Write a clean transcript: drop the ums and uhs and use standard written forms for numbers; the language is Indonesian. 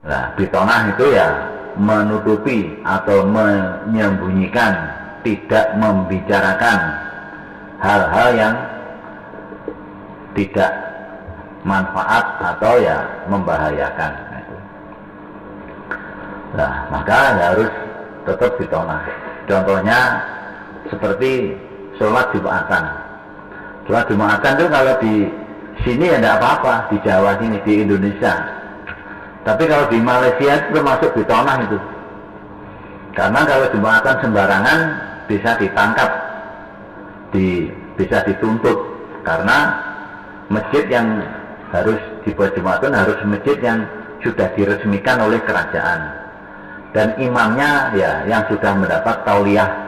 Nah, bitonah itu ya menutupi atau menyembunyikan, tidak membicarakan hal-hal yang tidak manfaat atau ya membahayakan. Nah, maka harus tetap bitonah. Contohnya seperti sholat Jumatan. Sholat Jumatan itu kalau di sini ya tidak apa-apa, di Jawa sini, di Indonesia. Tapi kalau di Malaysia itu termasuk bitonah itu. Karena kalau Jumatan sembarangan bisa ditangkap, bisa dituntut. Karena masjid yang harus dibuat Jumatan harus masjid yang sudah diresmikan oleh kerajaan. Dan imamnya ya yang sudah mendapat tauliyah